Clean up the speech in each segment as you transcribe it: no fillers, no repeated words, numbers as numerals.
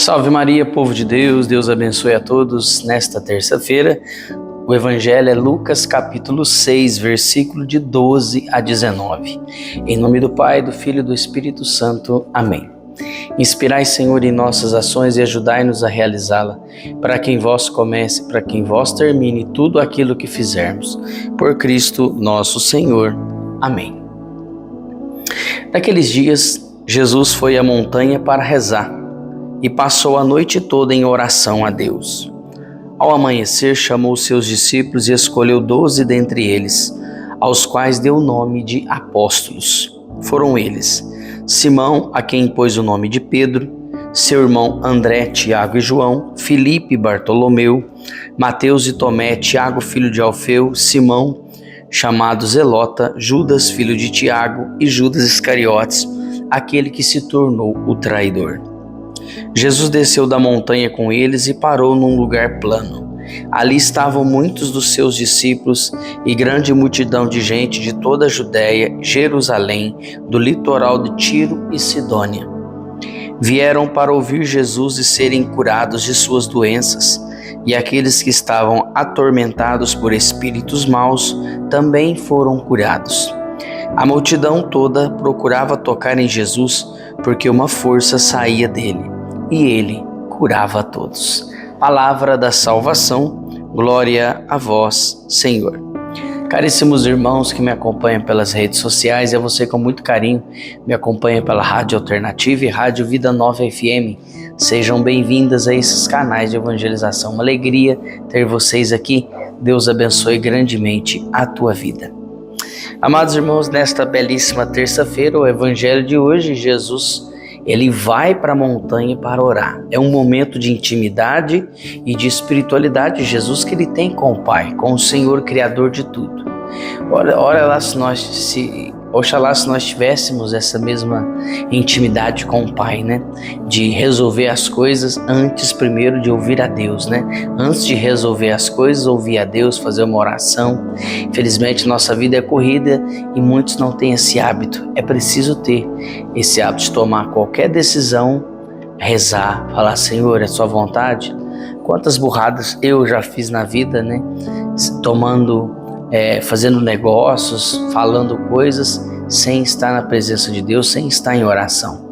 Salve Maria, povo de Deus, Deus abençoe a todos nesta terça-feira. O Evangelho é Lucas capítulo 6, versículo de 12 a 19. Em nome do Pai, do Filho e do Espírito Santo. Amém. Inspirai, Senhor, em nossas ações e ajudai-nos a realizá-la, para que em vós comece, para que em vós termine tudo aquilo que fizermos. Por Cristo nosso Senhor. Amém. Naqueles dias, Jesus foi à montanha para rezar e passou a noite toda em oração a Deus. Ao amanhecer, chamou seus discípulos e escolheu 12 dentre eles, aos quais deu o nome de apóstolos. Foram eles: Simão, a quem pôs o nome de Pedro, seu irmão André, Tiago e João, Filipe e Bartolomeu, Mateus e Tomé, Tiago, filho de Alfeu, Simão, chamado Zelota, Judas, filho de Tiago, e Judas Iscariotes, aquele que se tornou o traidor. Jesus desceu da montanha com eles e parou num lugar plano. Ali estavam muitos dos seus discípulos e grande multidão de gente de toda a Judéia, Jerusalém, do litoral de Tiro e Sidônia. Vieram para ouvir Jesus e serem curados de suas doenças, e aqueles que estavam atormentados por espíritos maus também foram curados. A multidão toda procurava tocar em Jesus, porque uma força saía dele, e ele curava a todos. Palavra da salvação, glória a vós, Senhor. Caríssimos irmãos que me acompanham pelas redes sociais, e a você com muito carinho me acompanha pela Rádio Alternativa e Rádio Vida Nova FM, sejam bem-vindas a esses canais de evangelização. Uma alegria ter vocês aqui. Deus abençoe grandemente a tua vida. Amados irmãos, nesta belíssima terça-feira, o Evangelho de hoje, Jesus, ele vai para a montanha para orar. É um momento de intimidade e de espiritualidade. Jesus que ele tem com o Pai, com o Senhor Criador de tudo. Oxalá se nós tivéssemos essa mesma intimidade com o Pai, né? De resolver as coisas antes primeiro de ouvir a Deus, né? Antes de resolver as coisas, ouvir a Deus, fazer uma oração. Infelizmente, nossa vida é corrida e muitos não têm esse hábito. É preciso ter esse hábito de tomar qualquer decisão, rezar, falar: Senhor, é sua vontade. Quantas burradas eu já fiz na vida, né? Fazendo negócios, falando coisas sem estar na presença de Deus, sem estar em oração.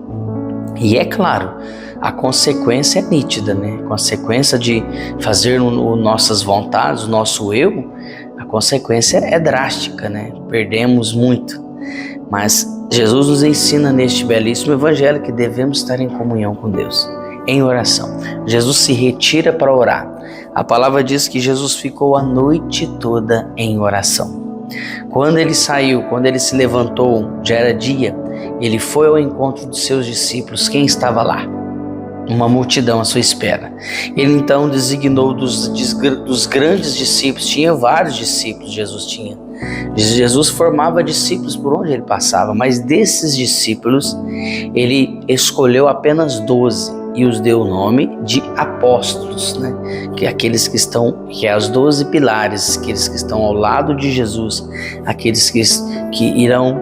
E é claro, a consequência é nítida, né? A consequência de fazer nossas vontades, o nosso eu, a consequência é drástica, né? Perdemos muito. Mas Jesus nos ensina neste belíssimo evangelho que devemos estar em comunhão com Deus, em oração. Jesus se retira para orar. A palavra diz que Jesus ficou a noite toda em oração. Quando ele saiu, quando ele se levantou, já era dia, ele foi ao encontro dos seus discípulos. Quem estava lá? Uma multidão à sua espera. Ele então designou dos grandes discípulos, tinha vários discípulos, Jesus formava discípulos por onde ele passava, mas desses discípulos, ele escolheu apenas 12 e os deu o nome de apóstolos, né? Que é as 12 pilares, aqueles que estão ao lado de Jesus, aqueles que irão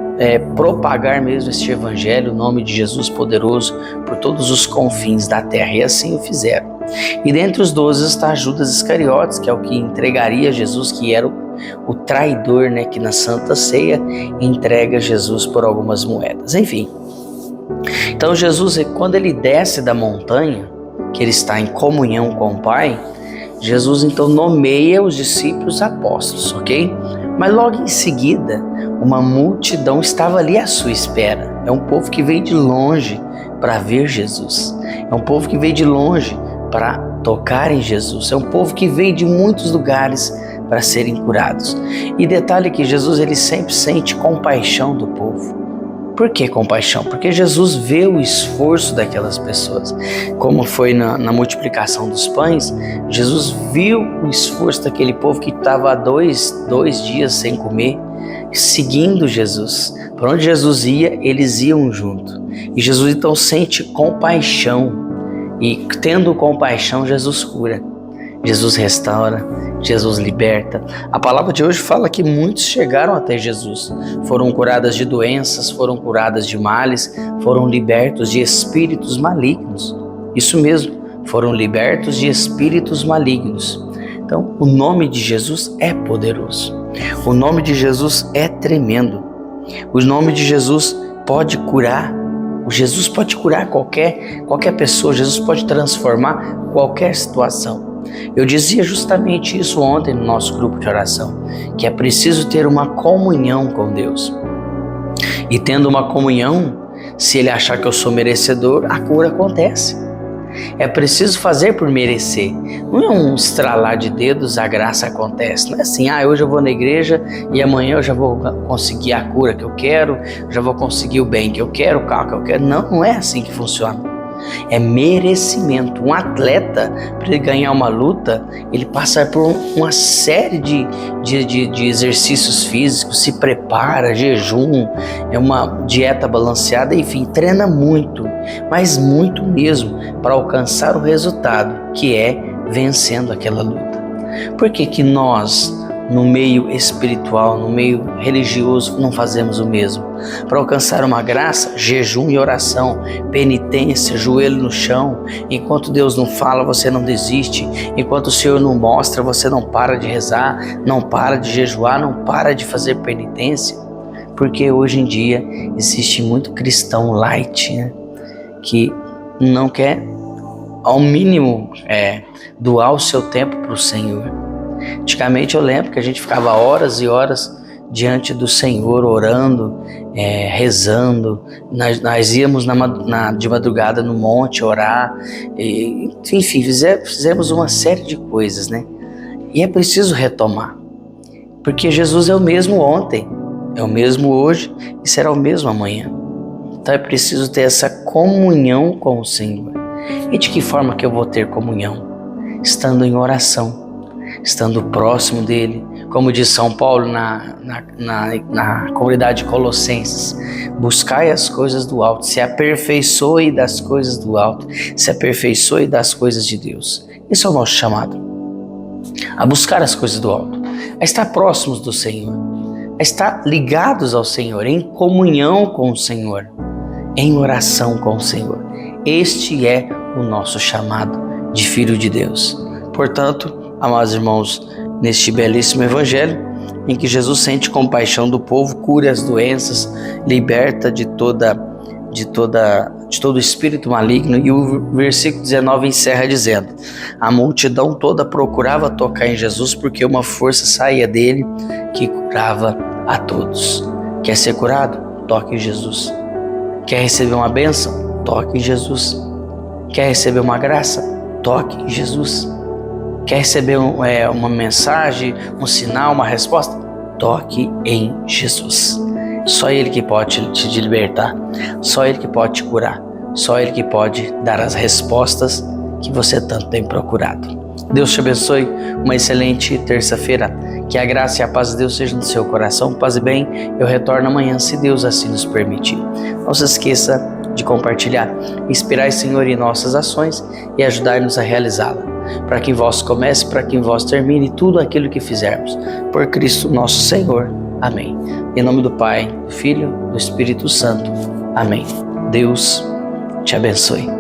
propagar mesmo este evangelho, o nome de Jesus poderoso por todos os confins da terra, e assim o fizeram. E dentre os 12 está Judas Iscariotes, que é o que entregaria Jesus, que era o traidor, né? Que na Santa Ceia entrega Jesus por algumas moedas. Enfim, então Jesus, quando ele desce da montanha, que ele está em comunhão com o Pai, Jesus então nomeia os discípulos apóstolos, ok? Mas logo em seguida, uma multidão estava ali à sua espera. É um povo que veio de longe para ver Jesus. É um povo que veio de longe para tocar em Jesus. É um povo que veio de muitos lugares para serem curados. E detalhe que Jesus, ele sempre sente compaixão do povo. Por que compaixão? Porque Jesus vê o esforço daquelas pessoas. Como foi na multiplicação dos pães, Jesus viu o esforço daquele povo que estava há dois dias sem comer, seguindo Jesus. Por onde Jesus ia, eles iam junto. E Jesus então sente compaixão. E tendo compaixão, Jesus cura. Jesus restaura, Jesus liberta. A palavra de hoje fala que muitos chegaram até Jesus, foram curadas de doenças, foram curadas de males, foram libertos de espíritos malignos. Isso mesmo, foram libertos de espíritos malignos. Então, o nome de Jesus é poderoso. O nome de Jesus é tremendo. O nome de Jesus pode curar. O Jesus pode curar qualquer pessoa. Jesus pode transformar qualquer situação. Eu dizia justamente isso ontem no nosso grupo de oração, que é preciso ter uma comunhão com Deus. E tendo uma comunhão, se Ele achar que eu sou merecedor, a cura acontece. É preciso fazer por merecer. Não é um estralar de dedos, a graça acontece. Não é assim, hoje eu vou na igreja e amanhã eu já vou conseguir a cura que eu quero, já vou conseguir o bem que eu quero, o carro que eu quero. Não é assim que funciona. É merecimento. Um atleta, para ele ganhar uma luta, ele passa por uma série de exercícios físicos, se prepara, jejum, é uma dieta balanceada, enfim, treina muito, mas muito mesmo, para alcançar o resultado, que é vencendo aquela luta. Por que nós, no meio espiritual, no meio religioso, não fazemos o mesmo? Para alcançar uma graça, jejum e oração, penitência, joelho no chão. Enquanto Deus não fala, você não desiste. Enquanto o Senhor não mostra, você não para de rezar, não para de jejuar, não para de fazer penitência. Porque hoje em dia existe muito cristão light, né? Que não quer, ao mínimo, doar o seu tempo para o Senhor. Antigamente eu lembro que a gente ficava horas e horas diante do Senhor, orando, rezando. Nós íamos de madrugada no monte orar, enfim, fizemos uma série de coisas, né? E é preciso retomar, porque Jesus é o mesmo ontem, é o mesmo hoje e será o mesmo amanhã. Então é preciso ter essa comunhão com o Senhor. E de que forma que eu vou ter comunhão? Estando em oração, estando próximo dele, como diz São Paulo na comunidade de Colossenses: buscai as coisas do alto, se aperfeiçoe das coisas do alto, se aperfeiçoe das coisas de Deus. Esse é o nosso chamado, a buscar as coisas do alto, a estar próximos do Senhor, a estar ligados ao Senhor, em comunhão com o Senhor, em oração com o Senhor. Este é o nosso chamado de filho de Deus. Portanto, amados irmãos, neste belíssimo evangelho, em que Jesus sente compaixão do povo, cura as doenças, liberta de todo espírito maligno, e o versículo 19 encerra dizendo: a multidão toda procurava tocar em Jesus, porque uma força saía dele que curava a todos. Quer ser curado? Toque em Jesus. Quer receber uma bênção? Toque em Jesus. Quer receber uma graça? Toque em Jesus. Quer receber uma mensagem, um sinal, uma resposta? Toque em Jesus. Só Ele que pode te libertar, só Ele que pode te curar, só Ele que pode dar as respostas que você tanto tem procurado. Deus te abençoe, uma excelente terça-feira. Que a graça e a paz de Deus sejam no seu coração. Paz e bem, eu retorno amanhã, se Deus assim nos permitir. Não se esqueça de compartilhar, inspirar, Senhor, em nossas ações e ajudar-nos a realizá-la, para que em vós comece, para que em vós termine tudo aquilo que fizermos. Por Cristo nosso Senhor. Amém. Em nome do Pai, do Filho, do Espírito Santo. Amém. Deus te abençoe.